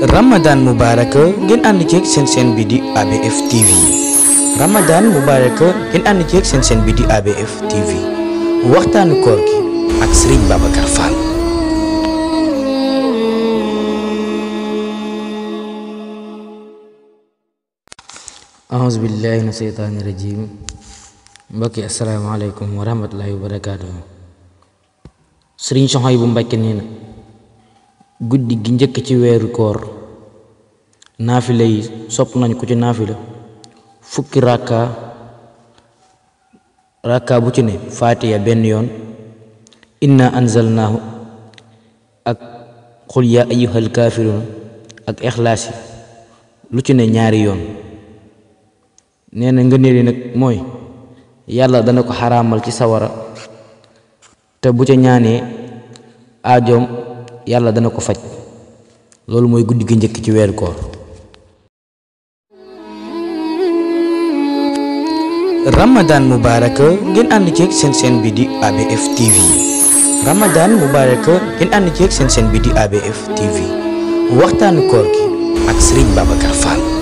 Ramadan Mubarak ngeen ànd ceeg seen bi di ABF TV. Ramadan Mubarak ngeen ànd ceeg seen bi di ABF TV. waxtaanu koor gi ak Serigne Babacar Fall. A'udzu billahi minash shaitanir rajim. Mbokki asalaamaaleykum wa rahmatullahi wa barakaatuh. Serigne Souhaïbou Mbacké nee na guddi gi njëkk ci weeru koor naafila yi sopp nañ ko ci naafila fukki rakka bu ci ne Fatiha benn yoon, inna anzalnaahu ak xul yaa ayyuhal kaafiruun ak Ixlaas yi lu ci ne ñaari yoon. nee na ngëneel yi nag mooy yàlla dana ko xaraamal ci sawara, te bu ca ñaanee aajoom yàlla dana ko faj. loolu mooy guddi gi njëkk ci weeru koor. Ramadan Mubarak ngeen ànd ceeg seen bi di ABF TV. Ramadan Mubarak ngeen ànd ceeg seen bi di ABF TV. waxtaanu koor gi ak Serigne Babacar Fall.